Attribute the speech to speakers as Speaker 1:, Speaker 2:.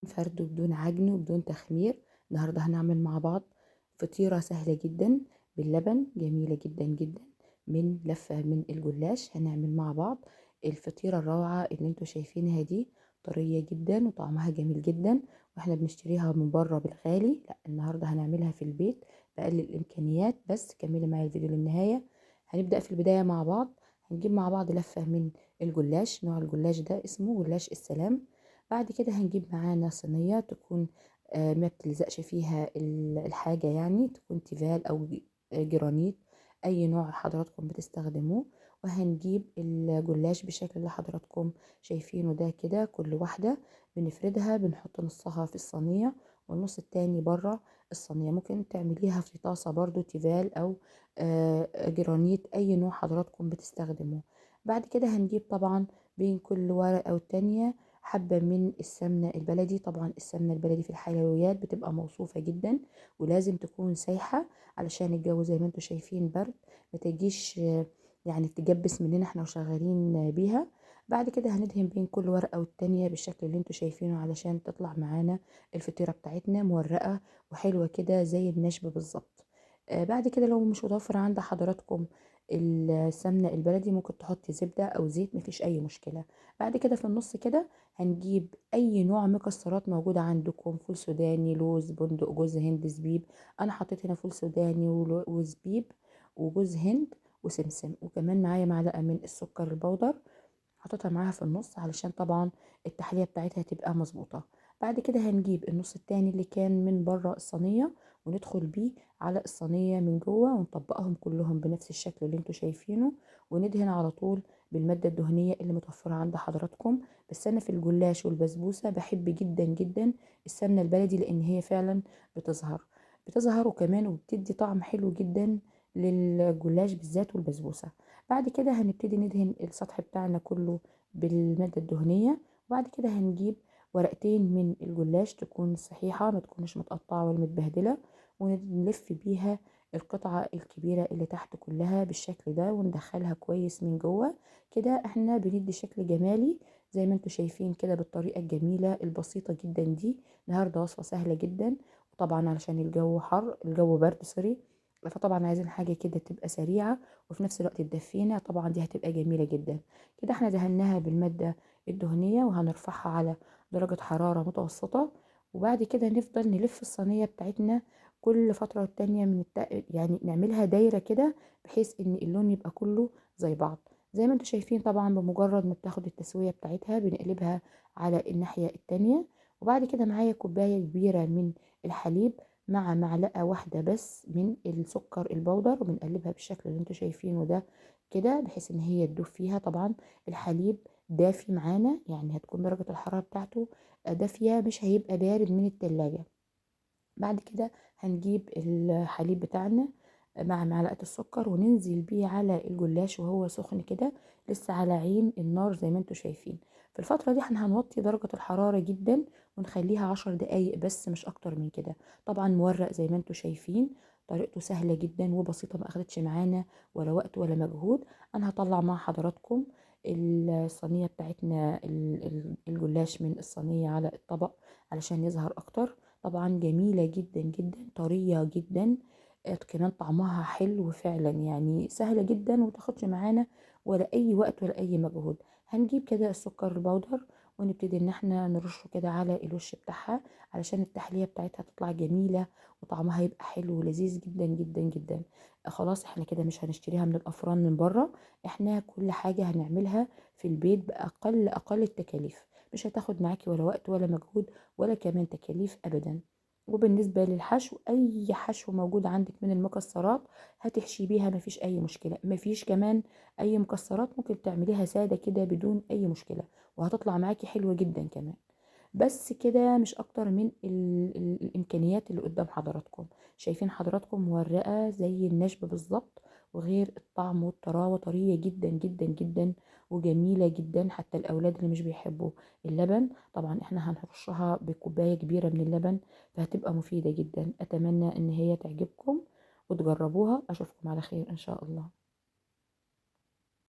Speaker 1: فرد وبدون عجن وبدون تخمير. النهاردة هنعمل مع بعض فطيرة سهلة جدا باللبن، جميلة جدا جدا، من لفة من الجلاش. هنعمل مع بعض الفطيرة الروعة اللي انتوا شايفينها دي، طرية جدا وطعمها جميل جدا، واحنا بنشتريها من بره بالغالي. لا، النهاردة هنعملها في البيت بأقل الإمكانيات. بس كملي معايا الفيديو للنهاية. هنبدأ في البداية مع بعض. هنجيب مع بعض لفة من الجلاش، نوع الجلاش ده اسمه جلاش السلام. بعد كده هنجيب معانا صينية تكون ما بتلزقش فيها الحاجة، يعني تكون تيفال أو جرانيت، أي نوع حضراتكم بتستخدموه. وهنجيب الجلاش بالشكل اللي حضراتكم شايفينه ده كده. كل واحدة بنفردها، بنحط نصها في الصينية والنص التاني بره الصينية. ممكن تعمليها في طاسة برضو تيفال أو جرانيت، أي نوع حضراتكم بتستخدموه. بعد كده هنجيب طبعا بين كل ورقة والتانية حبة من السمنة البلدي. طبعا السمنة البلدي في الحلويات بتبقى موصوفة جدا، ولازم تكون سايحة علشان الجو زي ما انتوا شايفين برد، ما تجيش يعني تجبس مننا احنا وشغالين بيها. بعد كده هندهن بين كل ورقة والتانية بالشكل اللي انتوا شايفينه علشان تطلع معانا الفطيرة بتاعتنا مورقة وحلوة كده زي النشب بالظبط. بعد كده لو مش متوفر عند حضراتكم السمنة البلدي، ممكن تحطي زبدة أو زيت، مفيش أي مشكلة. بعد كده في النص كده هنجيب أي نوع مكسرات موجودة عندكم، فول سوداني، لوز، بندق، جوز هند، زبيب. أنا حطيت هنا فول سوداني وزبيب وجوز هند وسمسم، وكمان معايا معلقة من السكر البودر حطيتها معاها في النص علشان طبعا التحلية بتاعتها تبقى مظبوطة. بعد كده هنجيب النص التاني اللي كان من بره الصينية وندخل بيه على الصينية من جوه، ونطبقهم كلهم بنفس الشكل اللي انتوا شايفينه، وندهن على طول بالمادة الدهنية اللي متوفرة عند حضراتكم. بس انا في الجلاش والبسبوسة بحب جدا جدا السمنة البلدي، لان هي فعلا بتظهر وكمان وبتدي طعم حلو جدا للجلاش بالذات والبسبوسة. بعد كده هنبتدي ندهن السطح بتاعنا كله بالمادة الدهنية. وبعد كده هنجيب ورقتين من الجلاش تكون صحيحة، ما تكونش متقطعة ولا متبهدلة، ونلف بيها القطعة الكبيرة اللي تحت كلها بالشكل ده وندخلها كويس من جوه. كده احنا بندي شكل جمالي زي ما انتوا شايفين كده بالطريقة الجميلة البسيطة جدا دي. النهاردة وصفة سهلة جدا، وطبعا علشان الجو حر، الجو برد سوري، فطبعا عايزين حاجة كده تبقى سريعة وفي نفس الوقت تدفينا. طبعا دي هتبقى جميلة جدا. كده احنا دهناها بالمادة الدهنية وهنرفعها على درجة حرارة متوسطة. وبعد كده نفضل نلف الصينية بتاعتنا كل فترة والتانية يعني نعملها دايرة كده بحيث ان اللون يبقى كله زي بعض. زي ما انتوا شايفين طبعا بمجرد ما بتاخد التسوية بتاعتها بنقلبها على الناحية التانية. وبعد كده معايا كوباية كبيرة من الحليب مع معلقة واحدة بس من السكر البودر، وبنقلبها بالشكل اللي انتوا شايفينه ده كده بحيث ان هي تدوب فيها. طبعا الحليب دافي معانا، يعني هتكون درجة الحرارة بتاعته دافية، مش هيبقى بارد من التلاجة. بعد كده هنجيب الحليب بتاعنا مع معلقة السكر وننزل بيه على الجلاش وهو سخن كده لسه على عين النار زي ما انتوا شايفين. في الفترة دي احنا هنوطي درجة الحرارة جدا ونخليها 10 دقايق بس، مش اكتر من كده. طبعا مورق زي ما انتوا شايفين، طريقته سهلة جدا وبسيطة، ما اخدتش معانا ولا وقت ولا مجهود. انا هطلع مع حضراتكم الصينية بتاعتنا الجلاش من الصينية على الطبق علشان يظهر اكتر. طبعا جميلة جدا جدا، طرية جدا، كمان طعمها حلو فعلا، يعني سهلة جدا ومتاخدش معانا ولا اي وقت ولا اي مجهود. هنجيب كده السكر البودر ونبتدي ان احنا نرشه كده على الوش بتاعها علشان التحلية بتاعتها تطلع جميلة وطعمها يبقى حلو ولذيذ جدا جدا جدا. خلاص احنا كده مش هنشتريها من الافران من بره، احنا كل حاجة هنعملها في البيت بأقل التكاليف، مش هتاخد معاكي ولا وقت ولا مجهود ولا كمان تكاليف ابدا. وبالنسبة للحشو، اي حشو موجود عندك من المكسرات هتحشي بيها، مفيش اي مشكلة. مفيش كمان اي مكسرات ممكن تعمليها سادة كده بدون اي مشكلة وهتطلع معاكي حلوة جدا كمان. بس كده مش اكتر من ال الامكانيات اللي قدام حضراتكم. شايفين حضراتكم مورقة زي النشب بالظبط، وغير الطعم والطراوة طرية جدا جدا جدا وجميلة جدا. حتى الاولاد اللي مش بيحبوا اللبن، طبعا احنا هنرشها بكوباية كبيرة من اللبن، فهتبقى مفيدة جدا. اتمنى ان هي تعجبكم وتجربوها. اشوفكم على خير ان شاء الله.